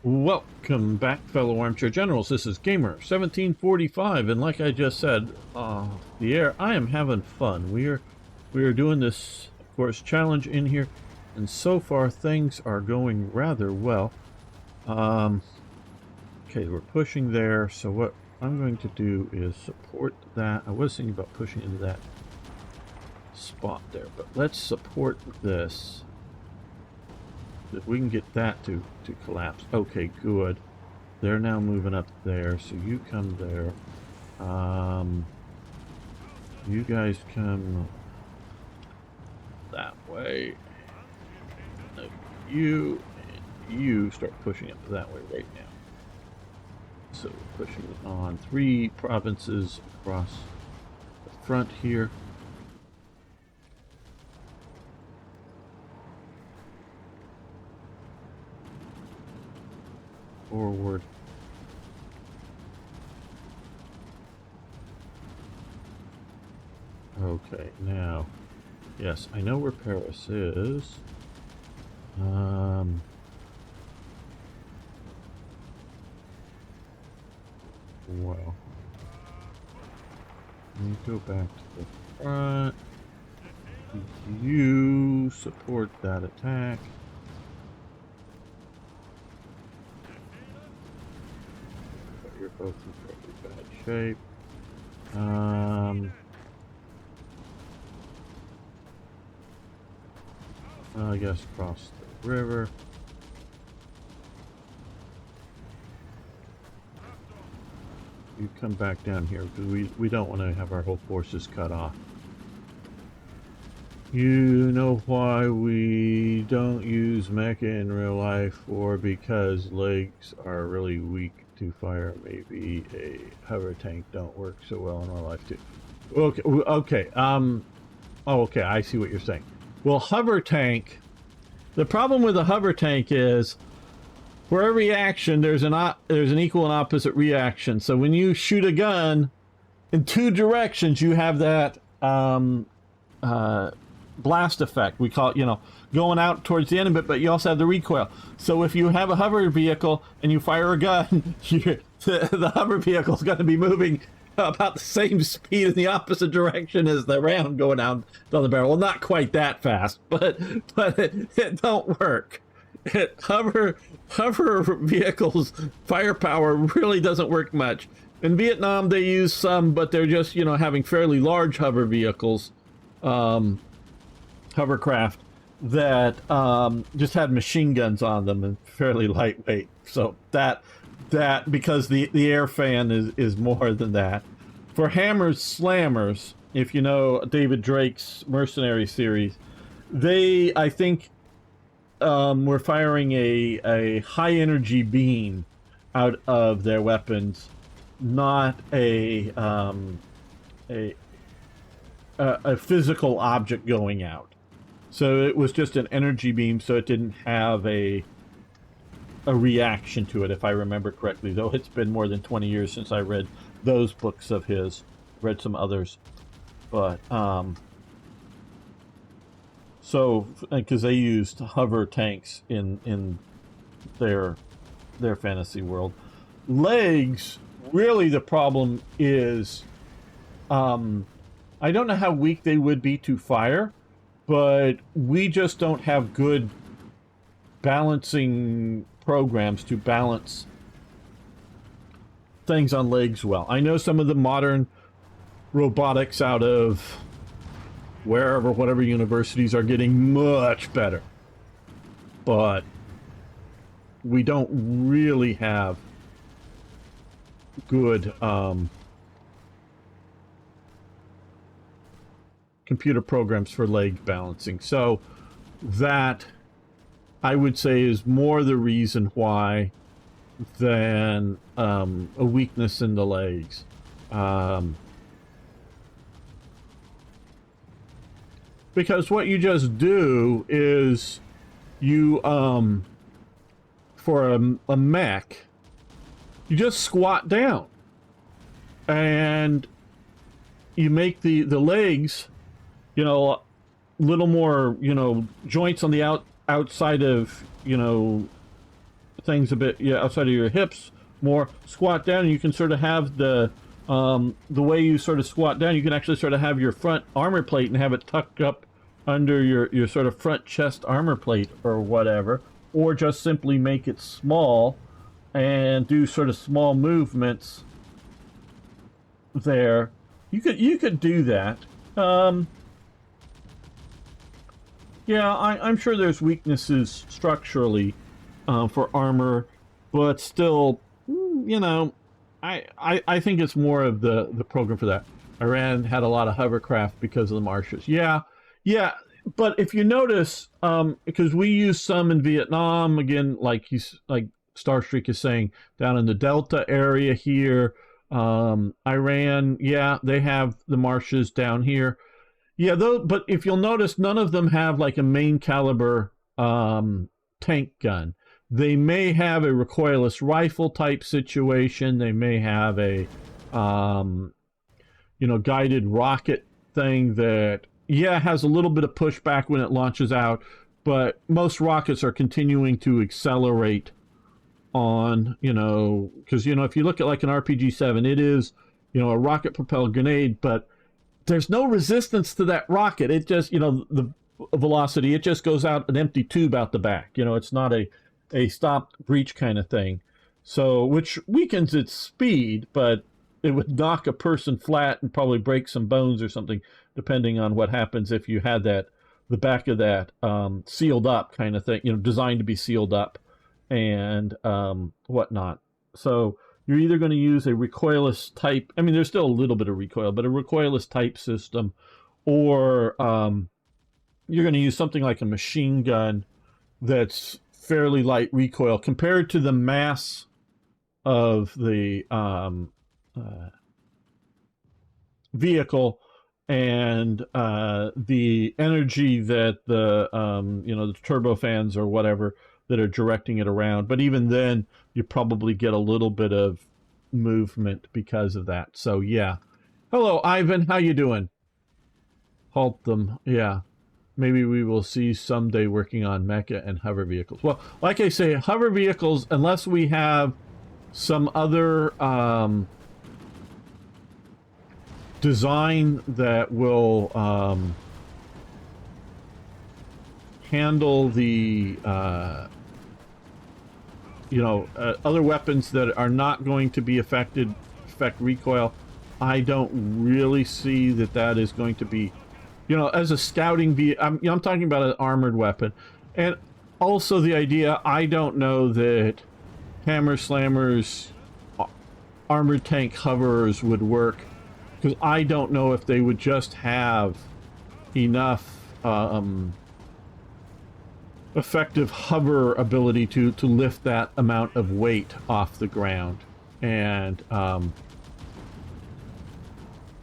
Welcome back, fellow armchair generals. This is Gamer 1745, and like I just said, the air, I am having fun. We are doing this, of course, challenge in here, and so far things are going rather well. Okay, we're pushing there. So what I'm going to do is support that. I was thinking about pushing into that spot there, but let's support this. If we can get that to collapse. Okay, good. They're now moving up there, so you come there. You guys come that way. You and you start pushing up that way right now. So we're pushing on 3 provinces across the front here. Forward. Okay, now, yes, I know where Paris is. Well, let me go back to the front. You support that attack. You're both in pretty bad shape. I guess cross the river. You come back down here because we don't want to have our whole forces cut off. You know why we don't use mecha in real life, or because legs are really weak to fire. Maybe a hover tank don't work so well in real life too. Okay. Oh, okay. I see what you're saying. Well, hover tank. The problem with a hover tank is, for every action, there's an equal and opposite reaction. So when you shoot a gun in 2 directions, you have that blast effect. We call it, going out towards the end of it, but you also have the recoil. So if you have a hover vehicle and you fire a gun, the hover vehicle is going to be moving about the same speed in the opposite direction as the round going down the barrel. Well, not quite that fast, but it don't work. Hover vehicles firepower really doesn't work much. In Vietnam they use some, but they're just having fairly large hover vehicles, hovercraft that just had machine guns on them and fairly lightweight. So that because the air fan is more than that. For hammers slammers, if you know David Drake's Mercenary series, they, I think, were firing a high energy beam out of their weapons, not a physical object going out. So it was just an energy beam, so it didn't have a reaction to it, if I remember correctly, though it's been more than 20 years since I read those books of his. Read some others, but so because they used hover tanks in their fantasy world. Legs, really the problem is, I don't know how weak they would be to fire, but we just don't have good balancing programs to balance things on legs well. I know some of the modern robotics out of whatever universities are getting much better, but we don't really have good computer programs for leg balancing. So that, I would say, is more the reason why than a weakness in the legs. Because what you just do is you, for a mech, you just squat down and you make the legs, little more, joints on the outside of, things a bit, yeah, outside of your hips, more squat down, and you can sort of have the way you sort of squat down, you can actually sort of have your front armor plate and have it tucked up under your sort of front chest armor plate or whatever, or just simply make it small and do sort of small movements there. You could do that. Yeah, I'm sure there's weaknesses structurally for armor, but still, you know, I think it's more of the program for that. Iran had a lot of hovercraft because of the marshes. Yeah, yeah, but if you notice, because we use some in Vietnam, again, like Starstreak is saying, down in the Delta area here, Iran, yeah, they have the marshes down here. Yeah, though, but if you'll notice, none of them have like a main caliber tank gun. They may have a recoilless rifle type situation. They may have a, guided rocket thing that, yeah, has a little bit of pushback when it launches out, but most rockets are continuing to accelerate on, because, if you look at like an RPG-7, it is, a rocket-propelled grenade, but there's no resistance to that rocket. It just, the velocity, it just goes out an empty tube out the back. It's not a stopped breach kind of thing. So, which weakens its speed, but it would knock a person flat and probably break some bones or something, depending on what happens if you had the back of that sealed up kind of thing, designed to be sealed up and whatnot. So, you're either going to use a recoilless type, I mean, there's still a little bit of recoil, but a recoilless type system, or you're going to use something like a machine gun that's fairly light recoil compared to the mass of the vehicle and the energy that the turbofans or whatever that are directing it around. But even then, you probably get a little bit of movement because of that. So yeah. Hello, Ivan. How you doing? Halt them. Yeah. Maybe we will see someday working on mecha and hover vehicles. Well, like I say, hover vehicles, unless we have some other design that will handle the other weapons that are not going to be affect recoil, I don't really see that is going to be, as a scouting I'm talking about an armored weapon. And also the idea, I don't know that Hammer Slammer's armored tank hovers would work, because I don't know if they would just have enough effective hover ability to lift that amount of weight off the ground and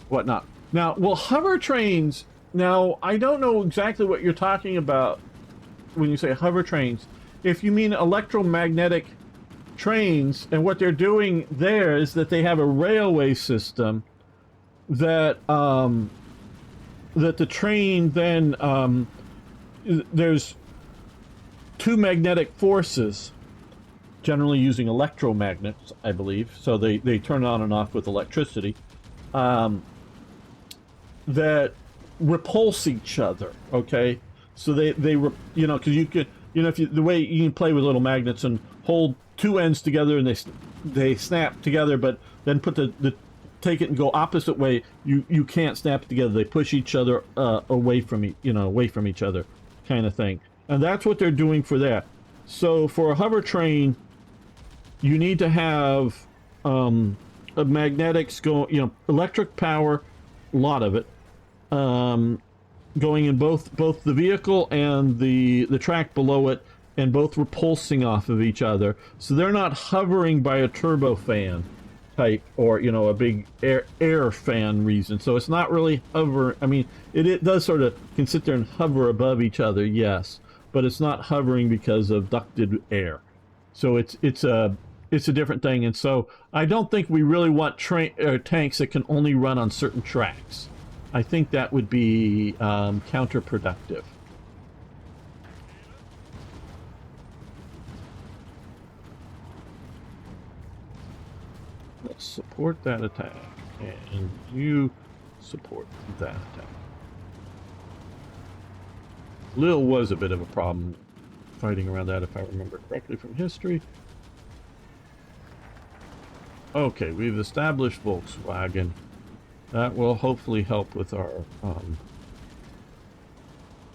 whatnot. Now, well, hover trains, now I don't know exactly what you're talking about when you say hover trains. If you mean electromagnetic trains, and what they're doing there is that they have a railway system that that the train then there's two magnetic forces, generally using electromagnets, I believe. So they turn on and off with electricity, that repulse each other. Okay, so they because you could, if the way you can play with little magnets and hold two ends together and they snap together, but then put the take it and go opposite way, you can't snap it together. They push each other away from each other, kind of thing. And that's what they're doing for that. So for a hover train, you need to have a magnetics electric power, a lot of it, going in both the vehicle and the track below it, and both repulsing off of each other. So they're not hovering by a turbofan type or a big air fan reason. So it's not really hover. I mean, it does sort of can sit there and hover above each other, yes, but it's not hovering because of ducted air. So it's a different thing. And so I don't think we really want tanks that can only run on certain tracks. I think that would be counterproductive. Let's support that attack, and you support that attack. Lille was a bit of a problem fighting around that, if I remember correctly from history. Okay, we've established Volkswagen. That will hopefully help with our...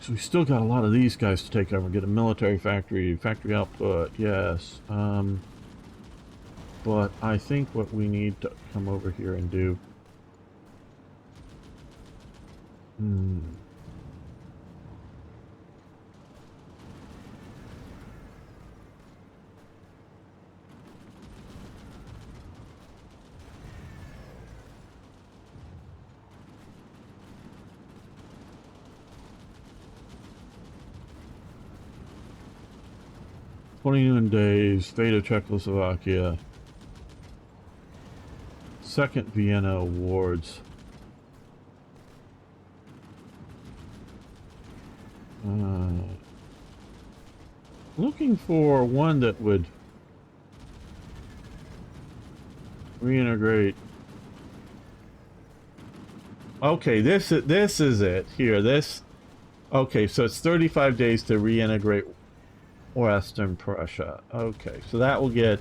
so we still got a lot of these guys to take over. Get a military factory, factory output, yes. But I think what we need to come over here and do... 21 days, fate of Czechoslovakia. Second Vienna Awards. Looking for one that would reintegrate. Okay, this is it here. This. Okay, so it's 35 days to reintegrate Western Prussia. Okay, so that will get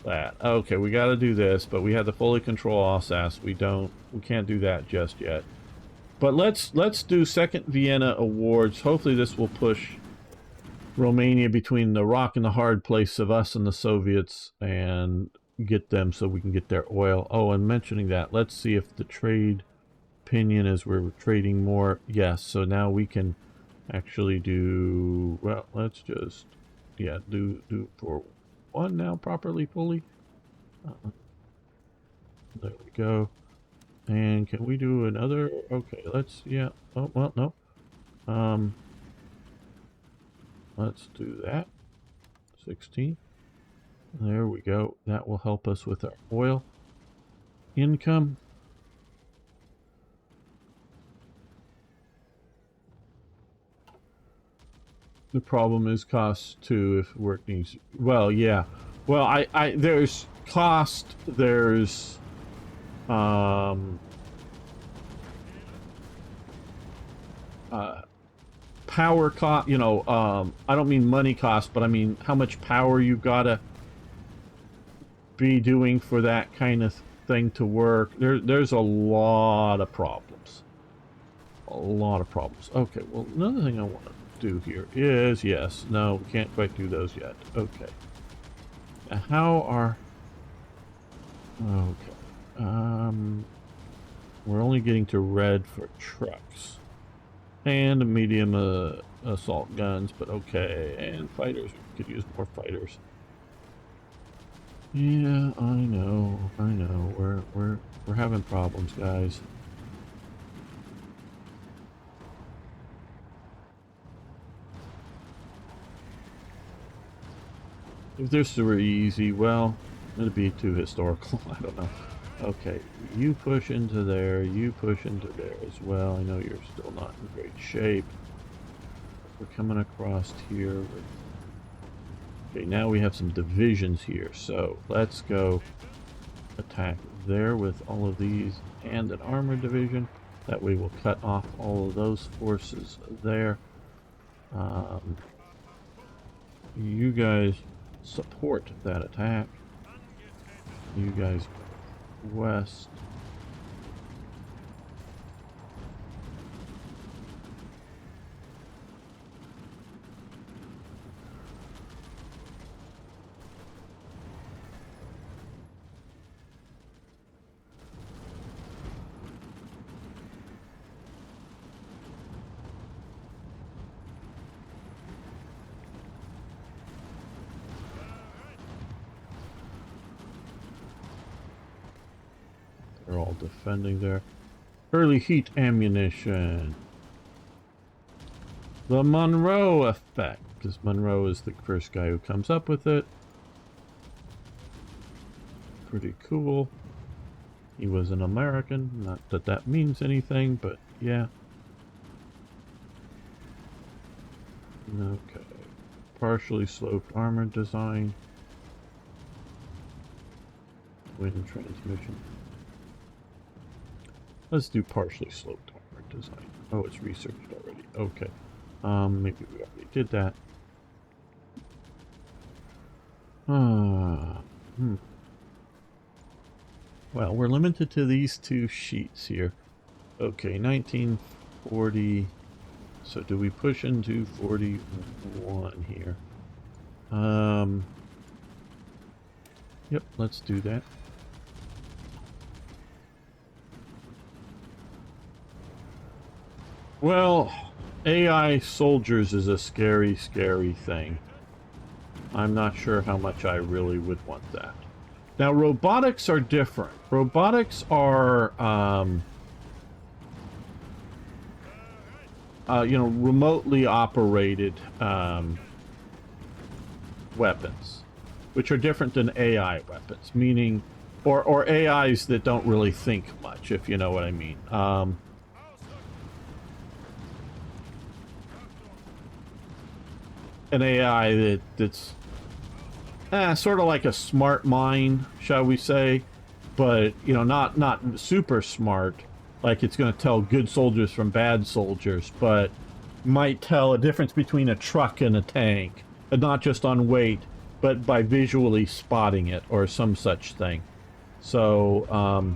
that. Okay, we got to do this, but we have to fully control Alsace. We can't do that just yet. But let's do Second Vienna Awards. Hopefully this will push Romania between the rock and the hard place of us and the Soviets and get them so we can get their oil. Oh, and mentioning that, let's see if the trade opinion is we're trading more. Yes, so now we can actually do, well, let's just, yeah, do for one now properly, fully. There we go. And can we do another? Okay, let's, yeah. Oh, well, no. Let's do that. 16. There we go. That will help us with our oil income. The problem is cost too if work needs, well, yeah. Well, there's cost, there's power cost, you know, I don't mean money cost, but I mean how much power you gotta be doing for that kind of thing to work. There's a lot of problems. A lot of problems. Okay, well, another thing I want to do here is, yes, no, we can't quite do those yet. Okay. Now, how are... Okay. We're only getting to red for trucks. And medium assault guns, but okay. And fighters, we could use more fighters. Yeah, I know. We're having problems, guys. If this were easy, well, it'd be too historical. I don't know. Okay, you push into there, you push into there as well. I know you're still not in great shape. We're coming across here. Okay, now we have some divisions here, so let's go attack there with all of these and an armored division. That way we'll cut off all of those forces there. You guys support that attack. You guys west. They're all defending there. Early heat ammunition. The Monroe effect, because Monroe is the first guy who comes up with it. Pretty cool. He was an American, not that that means anything, but yeah. Okay. Partially sloped armor design. Wind transmission. Let's do partially sloped armor design. Oh, it's researched already. Okay. Maybe we already did that. Well, we're limited to these two sheets here. Okay, 1940. So do we push into 41 here? Yep, let's do that. Well, AI soldiers is a scary, scary thing. I'm not sure how much I really would want that. Now, robotics are different. Robotics are, you know, remotely operated weapons, which are different than AI weapons, meaning, or AIs that don't really think much, if you know what I mean. An AI that's sort of like a smart mind, shall we say, but you know, not super smart, like it's going to tell good soldiers from bad soldiers, but might tell a difference between a truck and a tank, and not just on weight, but by visually spotting it or some such thing. So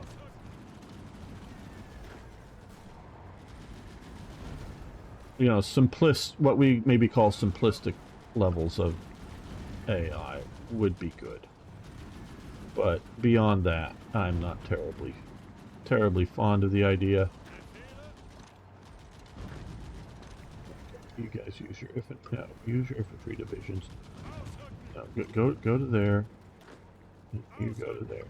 you know, what we maybe call simplistic levels of AI would be good. But beyond that, I'm not terribly fond of the idea. You guys use your infantry divisions. No, go to there. You go to there.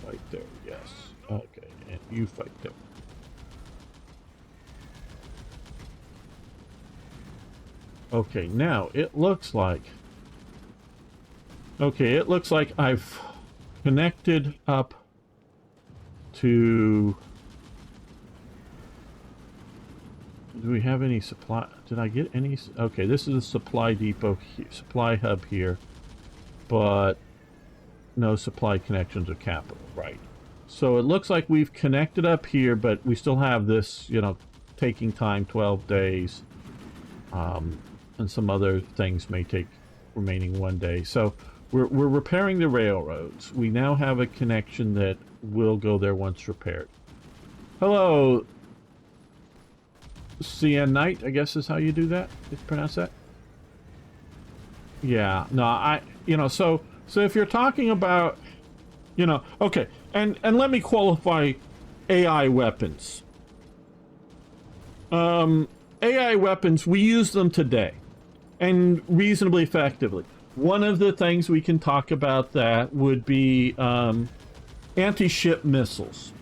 Fight there, yes. Okay, and you fight there. Okay, now it looks like I've connected up to... Do we have any supply? Did I get any? Okay, this is a supply depot, supply hub here, but no supply connections or capital, right? So it looks like we've connected up here, but we still have this, you know, taking time, 12 days, and some other things may take remaining 1 day. So we're repairing the railroads. We now have a connection that will go there once repaired. Hello, CN Knight, I guess is how you do that. Did you pronounce that? Yeah. No, you know, so if you're talking about, you know, okay, and let me qualify AI weapons. AI weapons, we use them today, and reasonably effectively. One of the things we can talk about that would be anti-ship missiles.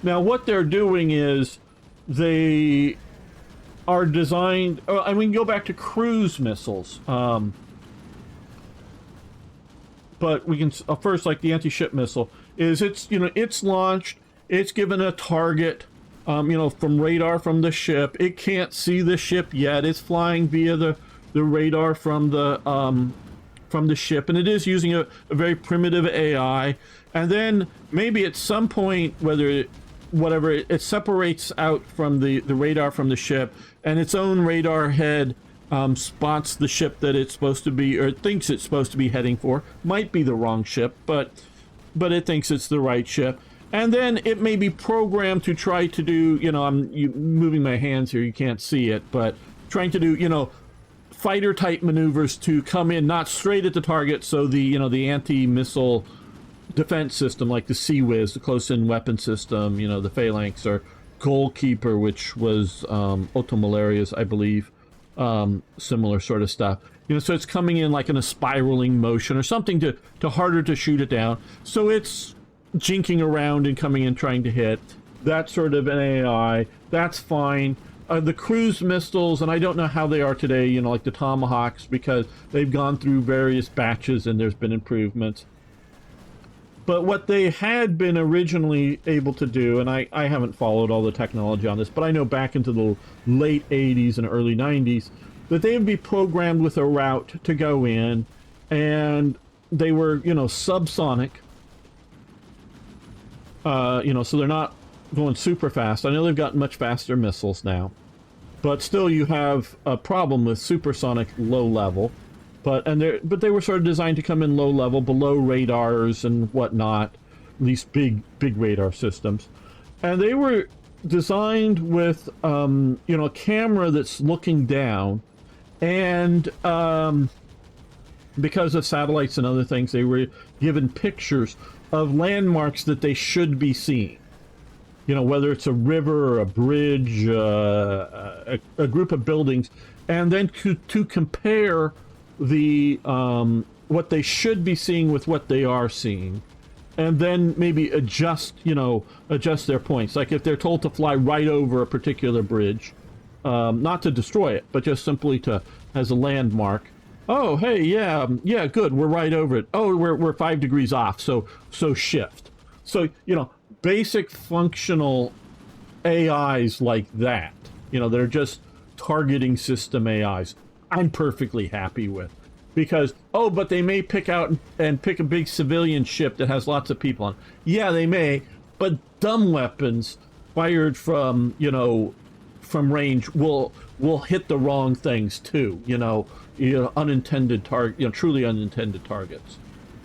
Now, what they're doing is they are designed... I mean, go back to cruise missiles. But we can... first, like the anti-ship missile, is it's launched, it's given a target, you know, from radar from the ship. It can't see the ship yet. It's flying via the radar from the ship, and it is using a very primitive AI. And then maybe at some point, whatever, it separates out from the radar from the ship, and its own radar head spots the ship that it's supposed to be, or thinks it's supposed to be heading for. Might be the wrong ship, but it thinks it's the right ship. And then it may be programmed to try to do, you know, I'm moving my hands here, you can't see it, but trying to do, you know, fighter type maneuvers to come in not straight at the target, so the, you know, the anti-missile defense system like the CWIS, the close-in weapon system, you know, the Phalanx, or Goalkeeper, which was Otto Malaria's, I believe, similar sort of stuff. You know, so it's coming in like in a spiraling motion or something to harder to shoot it down. So it's jinking around and coming in trying to hit. That sort of an AI, that's fine. The cruise missiles, and I don't know how they are today, you know, like the Tomahawks, because they've gone through various batches and there's been improvements. But what they had been originally able to do, and I haven't followed all the technology on this, but I know back into the late 80s and early 90s, that they would be programmed with a route to go in, and they were, you know, subsonic, So they're not going super fast. I know they've got much faster missiles now, but still you have a problem with supersonic low level. But they were sort of designed to come in low level, below radars and whatnot, these big radar systems, and they were designed with a camera that's looking down, and because of satellites and other things, they were given pictures of landmarks that they should be seeing. Whether it's a river or a bridge, a group of buildings, and then to compare the what they should be seeing with what they are seeing, and then maybe adjust their points. Like if they're told to fly right over a particular bridge, not to destroy it, but just simply as a landmark. Oh, hey, yeah, good, we're right over it. Oh, we're 5 degrees off, so shift. So, basic functional AIs like that, they're just targeting system AIs, I'm perfectly happy with. Because, but they may pick a big civilian ship that has lots of people on. Yeah, they may, but dumb weapons fired from range will hit the wrong things too, unintended truly unintended targets.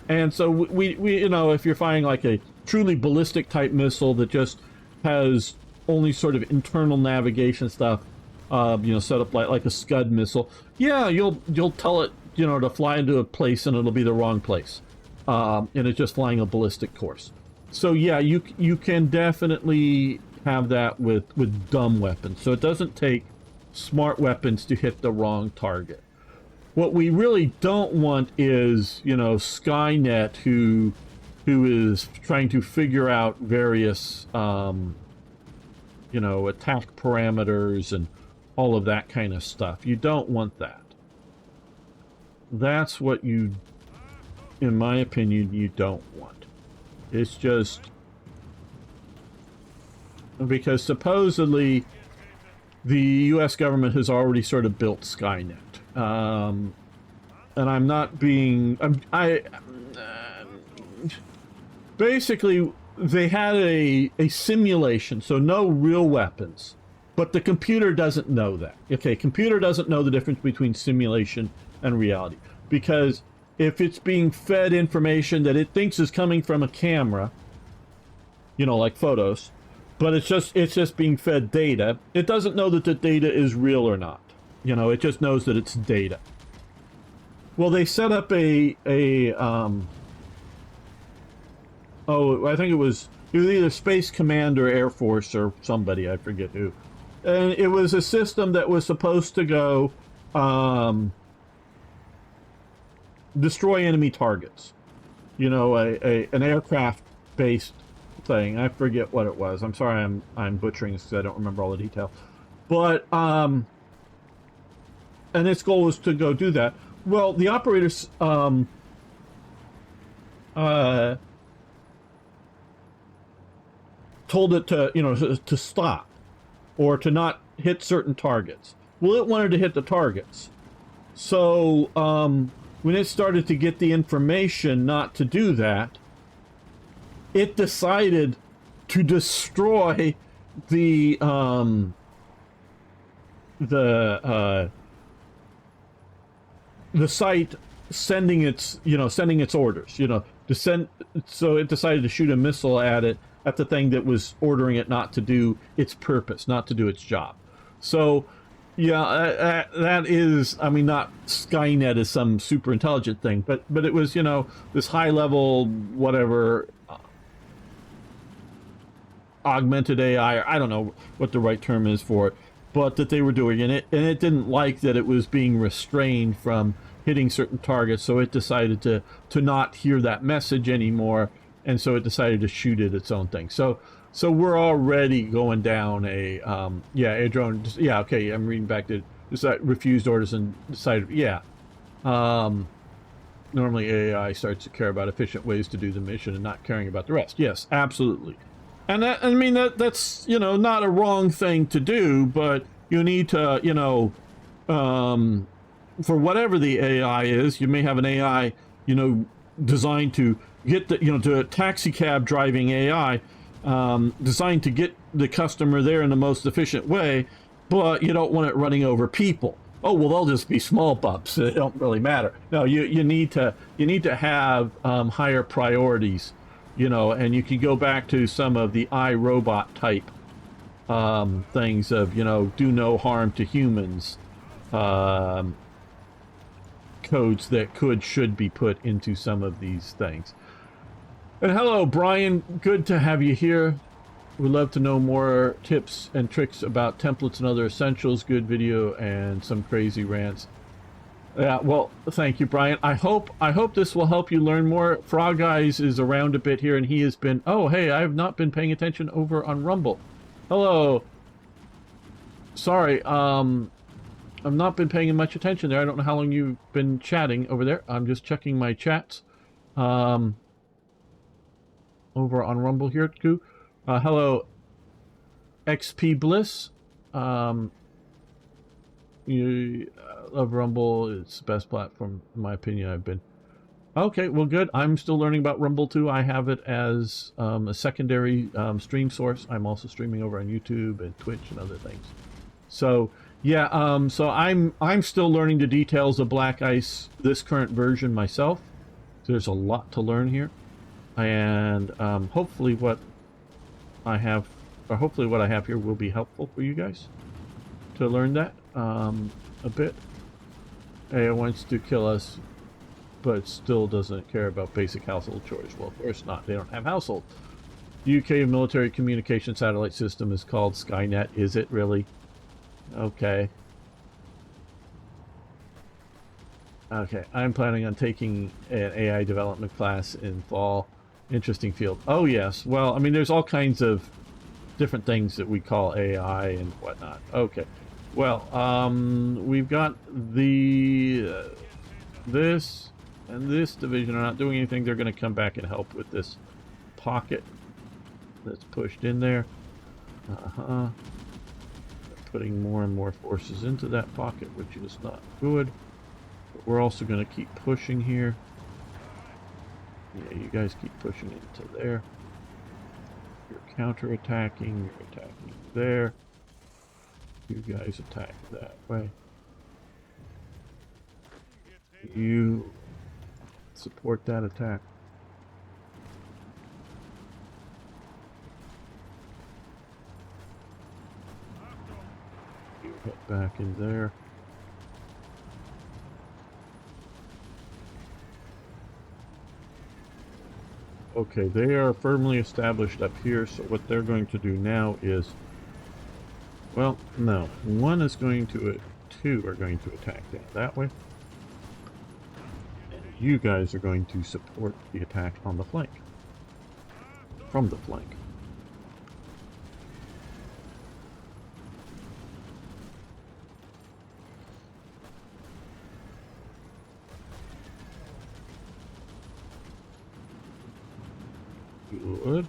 And so we if you're firing like a truly ballistic type missile that just has only sort of internal navigation stuff, set up like a Scud missile, yeah, you'll tell it, to fly into a place and it'll be the wrong place. And it's just flying a ballistic course. So yeah, you can definitely have that with dumb weapons. So it doesn't take smart weapons to hit the wrong target. What we really don't want is, Skynet who is trying to figure out various, attack parameters and all of that kind of stuff. You don't want that. That's what in my opinion, you don't want. It's just because supposedly the U.S. government has already sort of built Skynet. And I'm not being... basically, they had a simulation, so no real weapons. But the computer doesn't know that. Okay, computer doesn't know the difference between simulation and reality. Because if it's being fed information that it thinks is coming from a camera, like photos, but it's just being fed data, it doesn't know that the data is real or not. It just knows that it's data. Well, they set up I think it was either Space Command or Air Force or somebody, I forget who. And it was a system that was supposed to go destroy enemy targets. An aircraft-based thing. I forget what it was. I'm sorry I'm butchering this because I don't remember all the detail. But, and its goal was to go do that. Well, the operators, told it to stop or to not hit certain targets. Well, it wanted to hit the targets. So, when it started to get the information not to do that, it decided to destroy the site sending its orders, so it decided to shoot a missile at the thing that was ordering it not to do its purpose, not to do its job. So yeah, that is, not Skynet is some super intelligent thing, but it was, this high level, whatever, augmented AI, or I don't know what the right term is for it, but that they were doing it, and it didn't like that it was being restrained from hitting certain targets, so it decided to not hear that message anymore, and so it decided to shoot at its own thing. So we're already going down a drone. Yeah, okay. I'm reading back to refused orders and decided. Yeah. Normally AI starts to care about efficient ways to do the mission and not caring about the rest. Yes, absolutely. And that's not a wrong thing to do, but you need to for whatever the AI is, you may have an AI designed to get to a taxi cab driving AI. designed to get the customer there in the most efficient way, but you don't want it running over people. Oh well, they'll just be small bumps. It don't really matter. No, you need to have higher priorities, you know, and you can go back to some of the iRobot type things of, you know, do no harm to humans, codes that should be put into some of these things. And hello, Brian. Good to have you here. We'd love to know more tips and tricks about templates and other essentials. Good video and some crazy rants. Yeah, well, thank you, Brian. I hope this will help you learn more. Frog Eyes is around a bit here, and he has been. Oh, hey, I have not been paying attention over on Rumble. Hello. Sorry, I've not been paying much attention there. I don't know how long you've been chatting over there. I'm just checking my chats. Over on Rumble here, too. Hello, XP Bliss. You love Rumble. It's the best platform, in my opinion. I've been. Okay, well, good. I'm still learning about Rumble too. I have it as a secondary stream source. I'm also streaming over on YouTube and Twitch and other things. So yeah, so I'm still learning the details of Black Ice, this current version myself. There's a lot to learn here, and hopefully what I have here will be helpful for you guys to learn that a bit. AI wants to kill us, but still doesn't care about basic household chores. Well, of course not. They don't have household. UK military communication satellite system is called Skynet. Is it really? Okay. Okay, I'm planning on taking an AI development class in fall. Interesting field. Oh yes. Well, I mean, there's all kinds of different things that we call AI and whatnot. Okay. Well, we've got the this and this division are not doing anything. They're going to come back and help with this pocket that's pushed in there. Putting more and more forces into that pocket, which is not good. But we're also going to keep pushing here. Yeah, you guys keep pushing into there. You're counter-attacking. You're attacking there. You guys attack that way. You support that attack. You hit back in there. Okay, they are firmly established up here, so what they're going to do now is, well, no, one is going to, two are going to attack that way. And you guys are going to support the attack on the flank. From the flank. Good.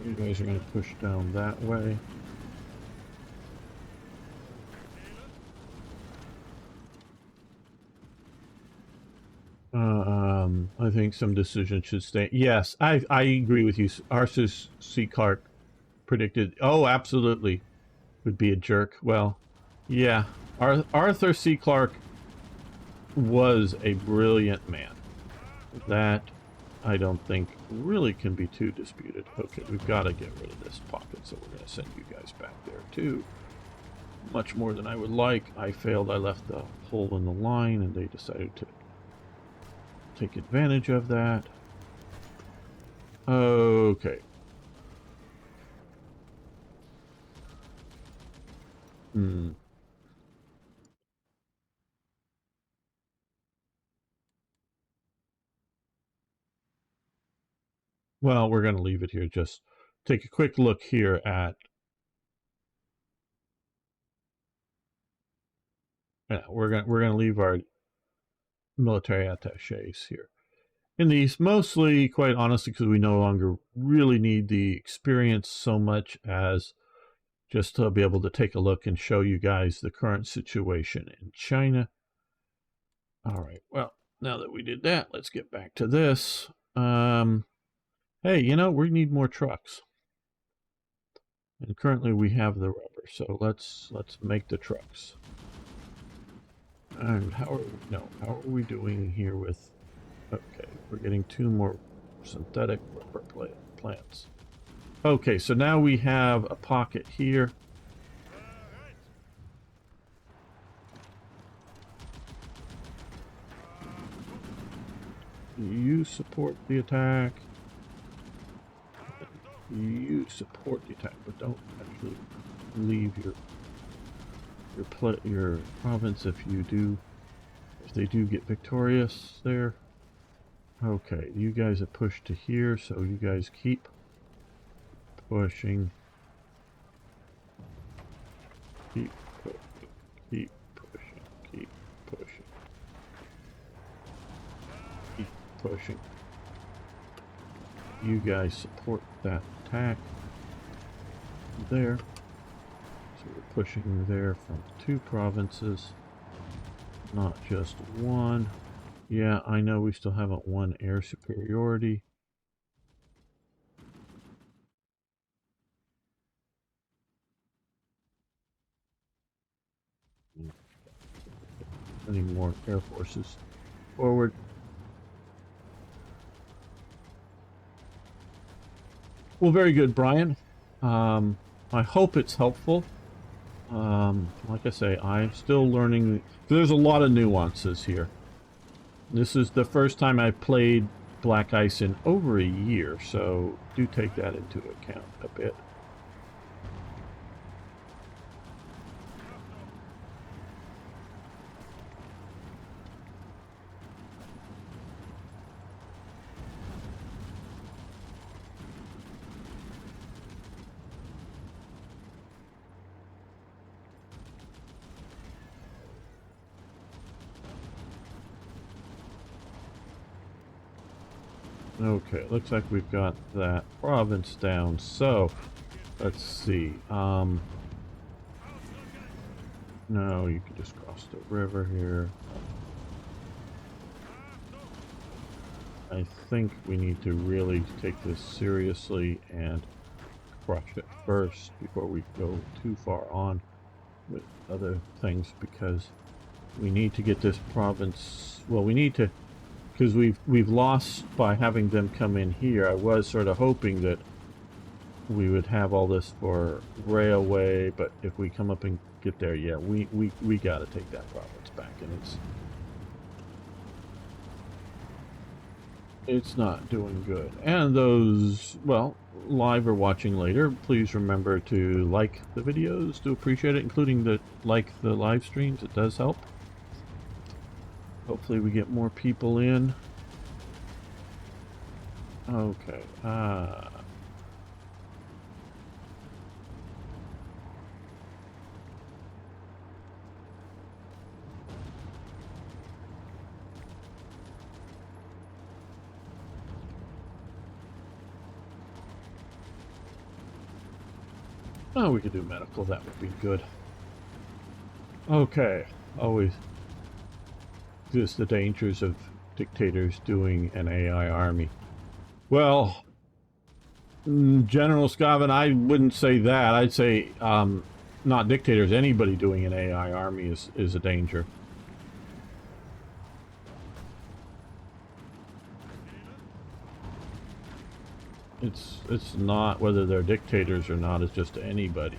You guys are going to push down that way. I think some decisions should stay. Yes, I agree with you. Arthur C. Clarke predicted. Oh, absolutely, would be a jerk. Well, yeah. Arthur C. Clarke was a brilliant man. That I don't think really can be too disputed. Okay, we've got to get rid of this pocket, so we're going to send you guys back there too. Much more than I would like. I failed. I left a hole in the line, and they decided to take advantage of that. Okay. Well, we're going to leave it here. Just take a quick look here at... Yeah, we're going to leave our military attaches here in these, mostly, quite honestly, because we no longer really need the experience so much as just to be able to take a look and show you guys the current situation in China. All right. Well, now that we did that, let's get back to this. Hey, you know, we need more trucks. And currently we have the rubber, so let's make the trucks. And how are we doing here with, okay, we're getting 2 more synthetic rubber plants. Okay, so now we have a pocket here. You support the attack. You support the attack, but don't actually leave your province if they do get victorious there. Okay, you guys have pushed to here, so you guys keep pushing. Keep pushing. Keep pushing. Keep pushing. Keep pushing. You guys support that attack there. So we're pushing there from 2 provinces, not just 1. Yeah, I know we still haven't won air superiority. Any more air forces forward. Well, very good, Brian. I hope it's helpful. Like I say, I'm still learning. There's a lot of nuances here. This is the first time I played Black Ice in over a year, so do take that into account a bit. Okay, looks like we've got that province down. So, let's see. No, you can just cross the river here. I think we need to really take this seriously and crush it first before we go too far on with other things, because we need to get this province, well, we need to, because we've lost by having them come in here. I was sort of hoping that we would have all this for railway, but if we come up and get there, yeah, we got to take that province back, and it's not doing good. And those, well, live or watching later, please remember to like the videos. Do appreciate it, including the live streams. It does help. Hopefully we get more people in. Okay. Oh, we could do medical. That would be good. Okay. Always just the dangers of dictators doing an AI army. Well, General Scaven, I wouldn't say that. I'd say not dictators. Anybody doing an AI army is a danger. It's not whether they're dictators or not. It's just anybody.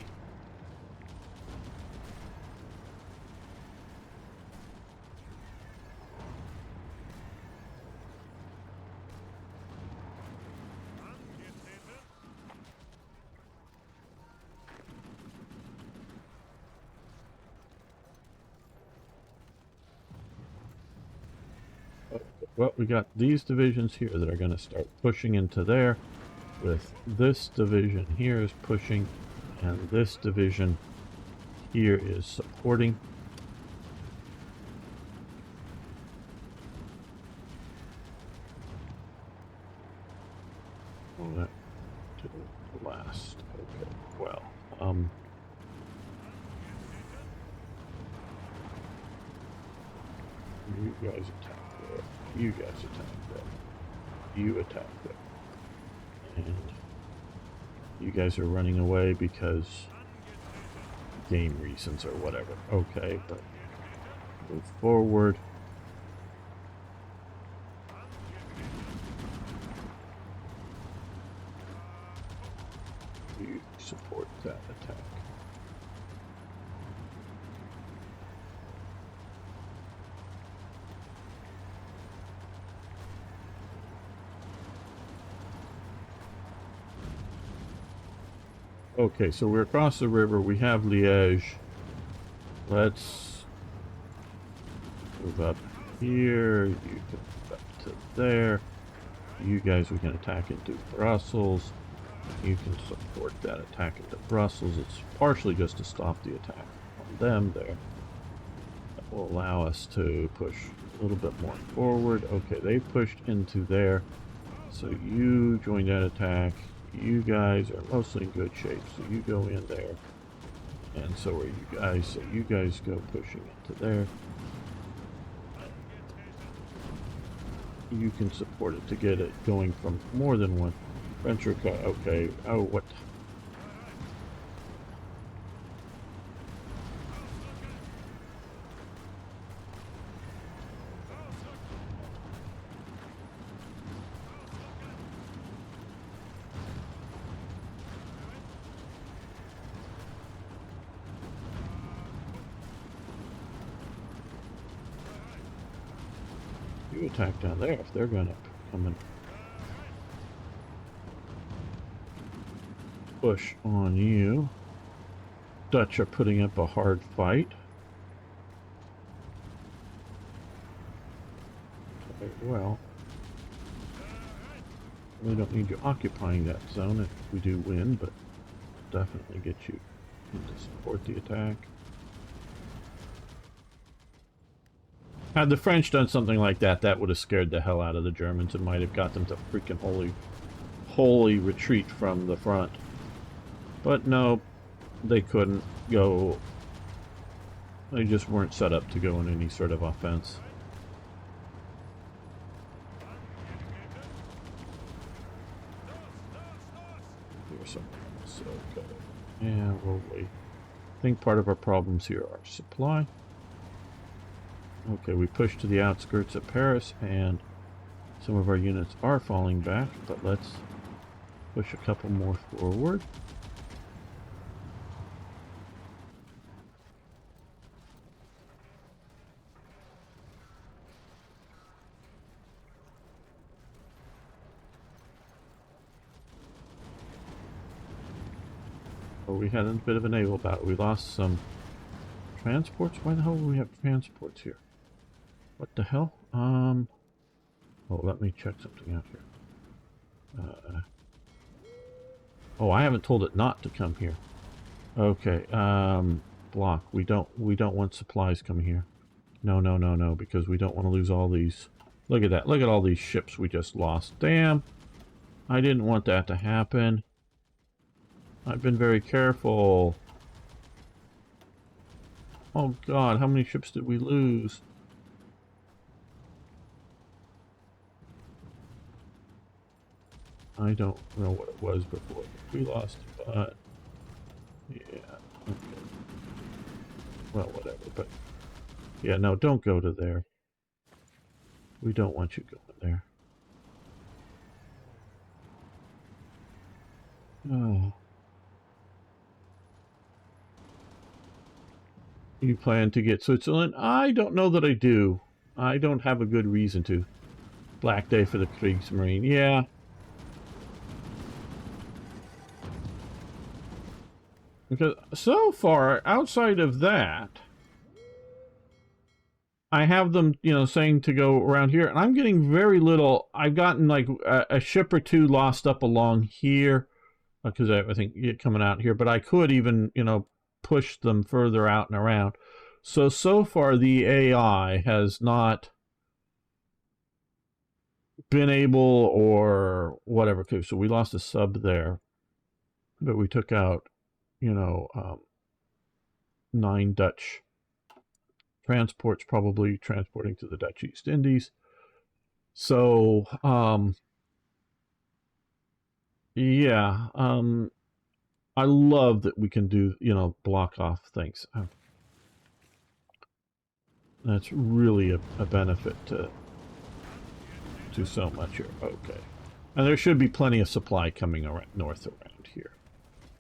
Well, we got these divisions here that are going to start pushing into there, with this division here is pushing, and this division here is supporting. Oh, that didn't last. Okay, well, You guys attack there. You guys attack there. You attack there. And you guys are running away because game reasons or whatever. Okay, but move forward. You support that attack. Okay, so we're across the river. We have Liège. Let's move up here. You can move up to there. You guys, we can attack into Brussels. You can support that attack into Brussels. It's partially just to stop the attack on them there. That will allow us to push a little bit more forward. Okay, they pushed into there. So you join that attack. You guys are mostly in good shape, so you go in there. And so are you guys. So you guys go pushing into there. You can support it to get it going from more than one. French or okay. Oh, what? You attack down there if they're gonna come in. Push on you. Dutch are putting up a hard fight. Okay, well, we don't need you occupying that zone if we do win, but definitely get you to support the attack. Had the French done something like that, that would have scared the hell out of the Germans and might have got them to freaking holy retreat from the front. But no, they couldn't go. They just weren't set up to go in any sort of offense. Here's some. So, okay. Yeah, we'll wait. I think part of our problems here are supply. Okay, we pushed to the outskirts of Paris, and some of our units are falling back, but let's push a couple more forward. We had a bit of a naval battle. We lost some transports. Why the hell do we have transports here? What the hell? Oh, let me check something out here. Oh, I haven't told it not to come here. Okay. Block. We don't want supplies coming here. No, because we don't want to lose all these. Look at that. Look at all these ships we just lost. Damn. I didn't want that to happen. I've been very careful. Oh God, how many ships did we lose? I don't know what it was before. We lost, but yeah, okay. Well, whatever, but yeah, no, don't go to there. We don't want you going there. Oh. You plan to get Switzerland? I don't know that I do. I don't have a good reason to. Black day for the Kriegsmarine. Yeah. Because so far, outside of that, I have them, you know, saying to go around here, and I'm getting very little. I've gotten like a ship or two lost up along here, because I think coming out here, but I could even, you know, push them further out and around. So far the AI has not been able or whatever. Okay, so we lost a sub there, but we took out, you know, 9 Dutch Transport's probably transporting to the Dutch East Indies. So, yeah, I love that we can do, you know, block off things. That's really a benefit to so much here. Okay. And there should be plenty of supply coming around, north around here.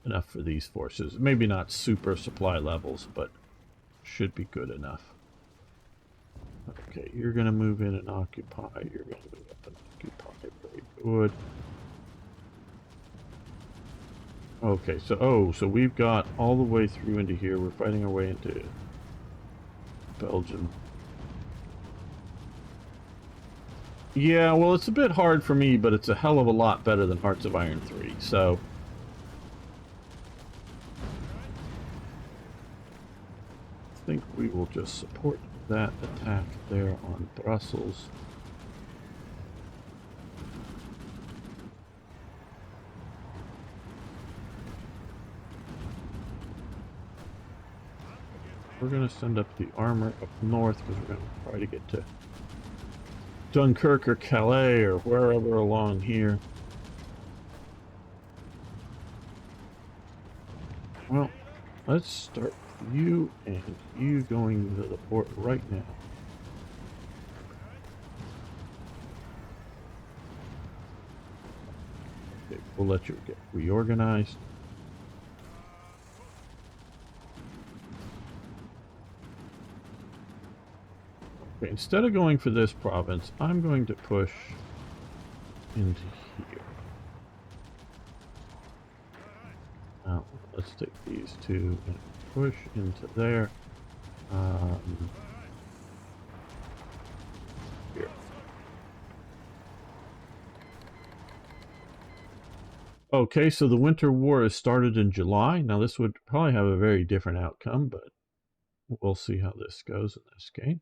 Enough for these forces. Maybe not super supply levels, but should be good enough. Okay, you're going to move in and occupy. You're going to move up and occupy. Very good. Okay, so, so we've got all the way through into here. We're fighting our way into Belgium. Yeah, well, it's a bit hard for me, but it's a hell of a lot better than Hearts of Iron 3, so... I think we will just support that attack there on Brussels. We're going to send up the armor up north because we're going to try to get to Dunkirk or Calais or wherever along here. Well, let's start with you and you going to the port right now. Okay, we'll let you get reorganized. Okay, instead of going for this province, I'm going to push into here. Now, let's take these two and push into there. Here. Okay, so the Winter War has started in July. Now, this would probably have a very different outcome, but we'll see how this goes in this game.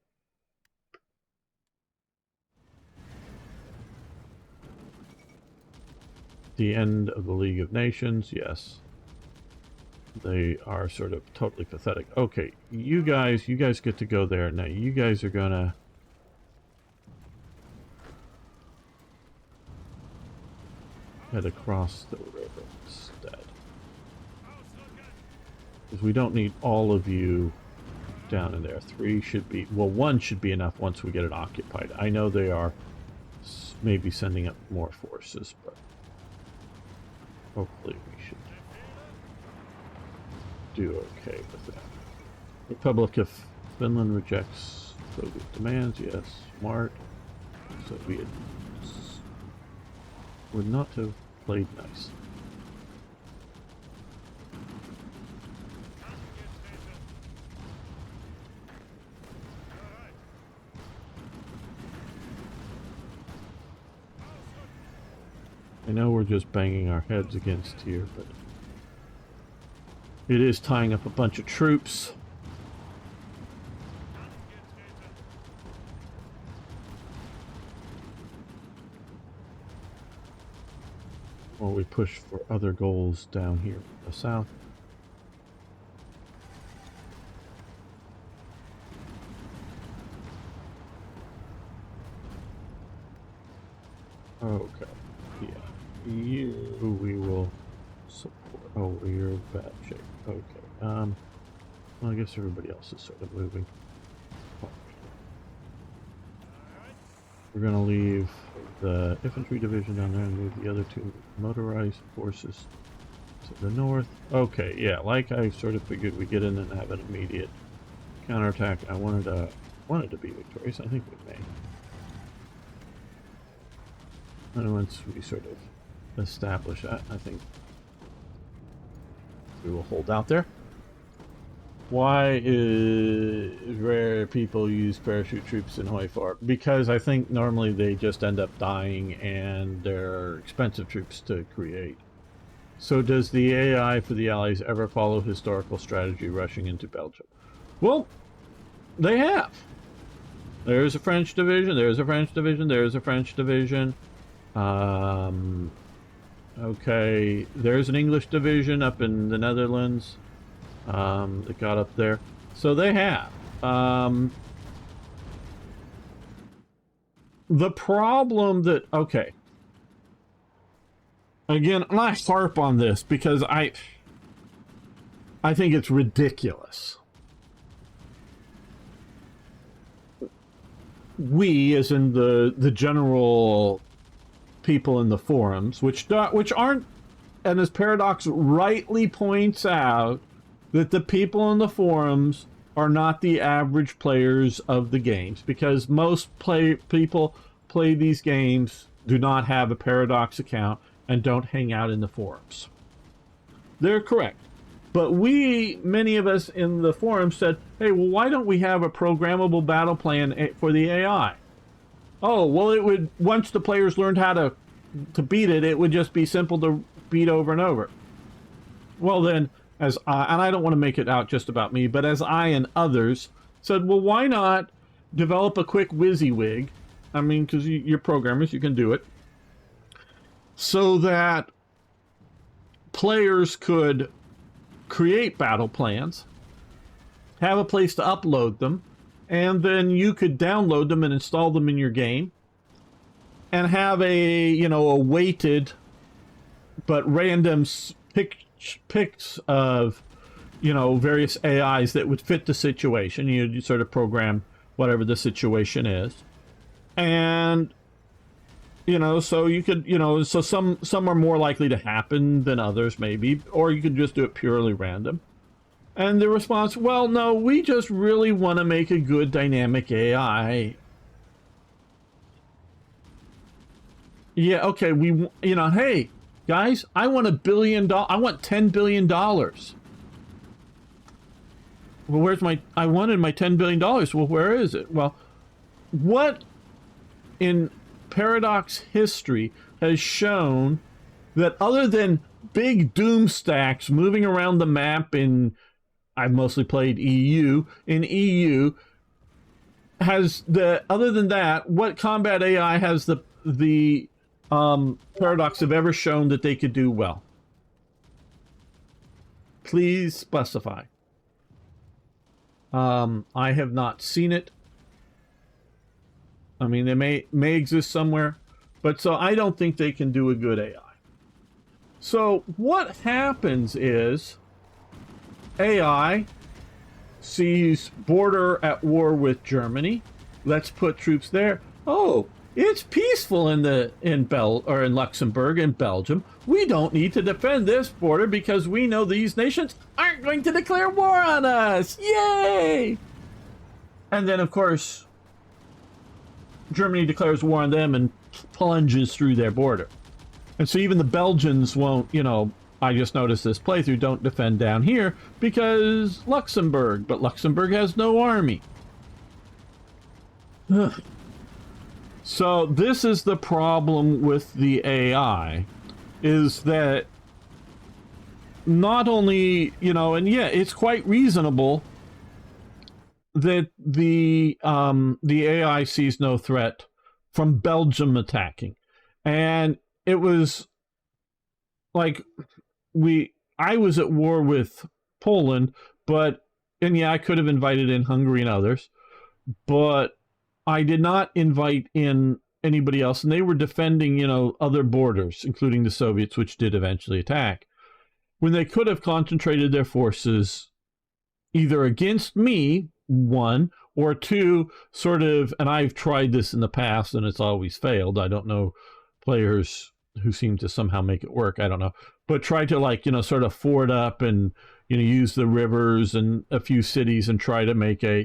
The end of the League of Nations, yes. They are sort of totally pathetic. Okay, you guys get to go there. Now, you guys are gonna... head across the river instead. Because we don't need all of you down in there. 3 should be... well, 1 should be enough once we get it occupied. I know they are maybe sending up more forces, but... hopefully we should do okay with that. Republic of Finland rejects Soviet demands. Yes, smart. Soviet would not have played nice. I know we're just banging our heads against here, but it is tying up a bunch of troops. While we push for other goals down here in the south. Okay, yeah. You, we will support. Oh, you're in bad shape. Okay. Well, I guess everybody else is sort of moving. We're going to leave the infantry division down there and move the other 2 motorized forces to the north. Okay, yeah, like I sort of figured we'd get in and have an immediate counterattack. I wanted to be victorious. I think we may. And once we sort of establish that, I think we will hold out there. Why is rare people use parachute troops in Hoi Far? Because I think normally they just end up dying and they're expensive troops to create. So does the AI for the Allies ever follow historical strategy rushing into Belgium? Well, they have. There's a French division, there's a French division, there's a French division. Okay, there's an English division up in the Netherlands that got up there. So they have. The problem that, okay, again, I harp on this because I think it's ridiculous. We, as in the general people in the forums, which aren't, and as Paradox rightly points out, that the people in the forums are not the average players of the games, because most people play these games do not have a Paradox account and don't hang out in the forums. They're correct. But many of us in the forum said, hey, well, why don't we have a programmable battle plan for the AI? Oh, well, it would, once the players learned how to beat it, it would just be simple to beat over and over. Well, then, and I don't want to make it out just about me, but as I and others said, well, why not develop a quick WYSIWYG? I mean, because you're programmers, you can do it. So that players could create battle plans, have a place to upload them, and then you could download them and install them in your game, and have a weighted but random picks of various AIs that would fit the situation. You sort of program whatever the situation is, and so you could so some are more likely to happen than others, maybe, or you could just do it purely random. And the response, well, no, we just really want to make a good dynamic AI. Yeah, okay, hey, guys, I want $1 billion. I want $10 billion. Well, where's I wanted my $10 billion. Well, where is it? Well, what in Paradox history has shown that other than big doom stacks moving around the map I've mostly played EU, in EU, other than that, what combat AI has the Paradox have ever shown that they could do well? Please specify. I have not seen it. I mean, they may exist somewhere, but so I don't think they can do a good AI. So what happens is AI sees border at war with Germany. Let's put troops there. Oh, it's peaceful in Luxembourg and Belgium. We don't need to defend this border because we know these nations aren't going to declare war on us. Yay! And then, of course, Germany declares war on them and plunges through their border. And so even the Belgians won't, I just noticed this playthrough, don't defend down here because Luxembourg, but Luxembourg has no army. So this is the problem with the AI, is that not only, and yeah, it's quite reasonable that the AI sees no threat from Belgium attacking. And it was like I was at war with Poland, and yeah, I could have invited in Hungary and others, but I did not invite in anybody else, and they were defending, other borders, including the Soviets, which did eventually attack, when they could have concentrated their forces either against me, one, or two, sort of, and I've tried this in the past and it's always failed. I don't know players who seem to somehow make it work. I don't know. But try to sort of ford up and, use the rivers and a few cities and try to make a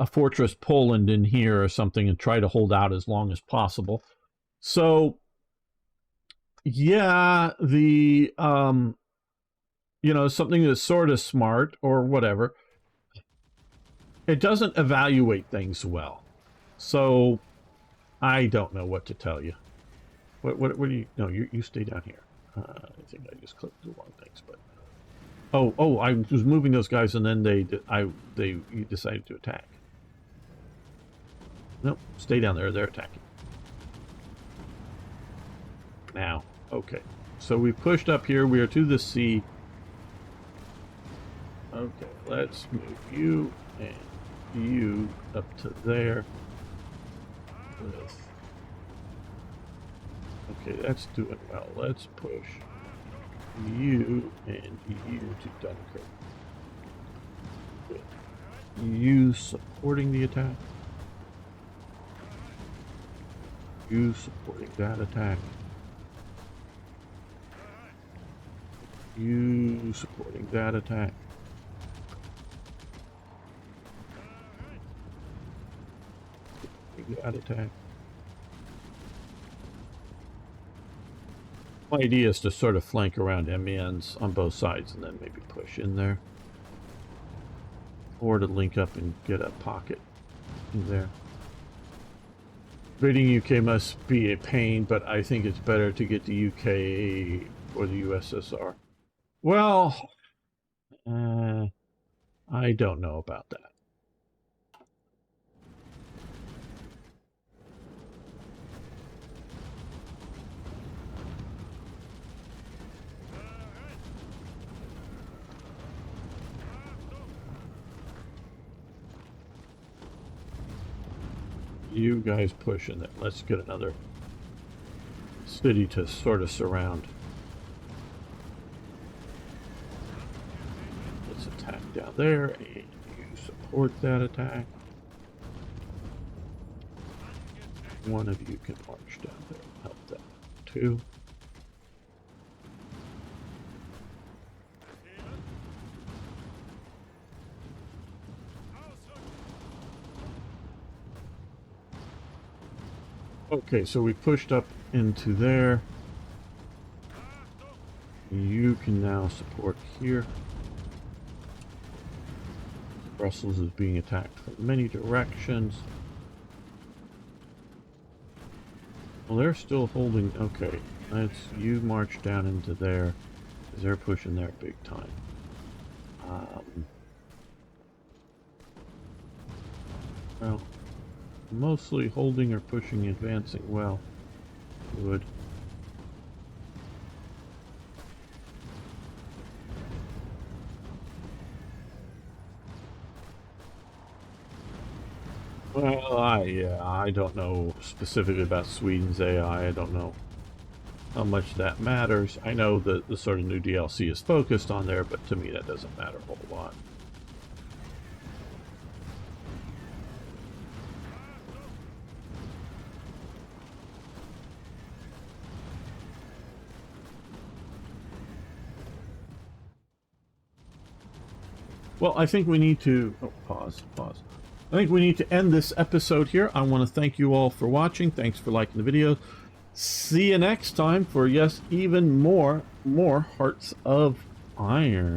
fortress Poland in here or something and try to hold out as long as possible. So, yeah, something that's sort of smart or whatever, it doesn't evaluate things well. So I don't know what to tell you. What do you, no, you stay down here. I think I just clicked the wrong things, but oh, I was moving those guys and then they decided to attack. Nope, stay down there, they're attacking. Now, okay. So we pushed up here, we are to the sea. Okay, let's move you and you up to there. Okay, that's doing well. Let's push you and you to Dunkirk. Good. You supporting the attack. You supporting that attack. You supporting that attack. That attack. My idea is to sort of flank around MENs on both sides and then maybe push in there. Or to link up and get a pocket in there. Invading UK must be a pain, but I think it's better to get the UK or the USSR. Well, I don't know about that. You guys pushing it. Let's get another city to sort of surround. Let's attack down there, and you support that attack. One of you can march down there and help that too. Okay, so we pushed up into there. You can now support here. Brussels is being attacked from many directions. Well, they're still holding. Okay, let's you march down into there, because they're pushing there big time. Well, mostly holding or pushing, advancing well. Good. Well, I don't know specifically about Sweden's AI. I don't know how much that matters. I know that the sort of new DLC is focused on there, but to me that doesn't matter a whole lot. Well, I think we need to... Oh, pause. I think we need to end this episode here. I want to thank you all for watching. Thanks for liking the video. See you next time for, yes, even more Hearts of Iron.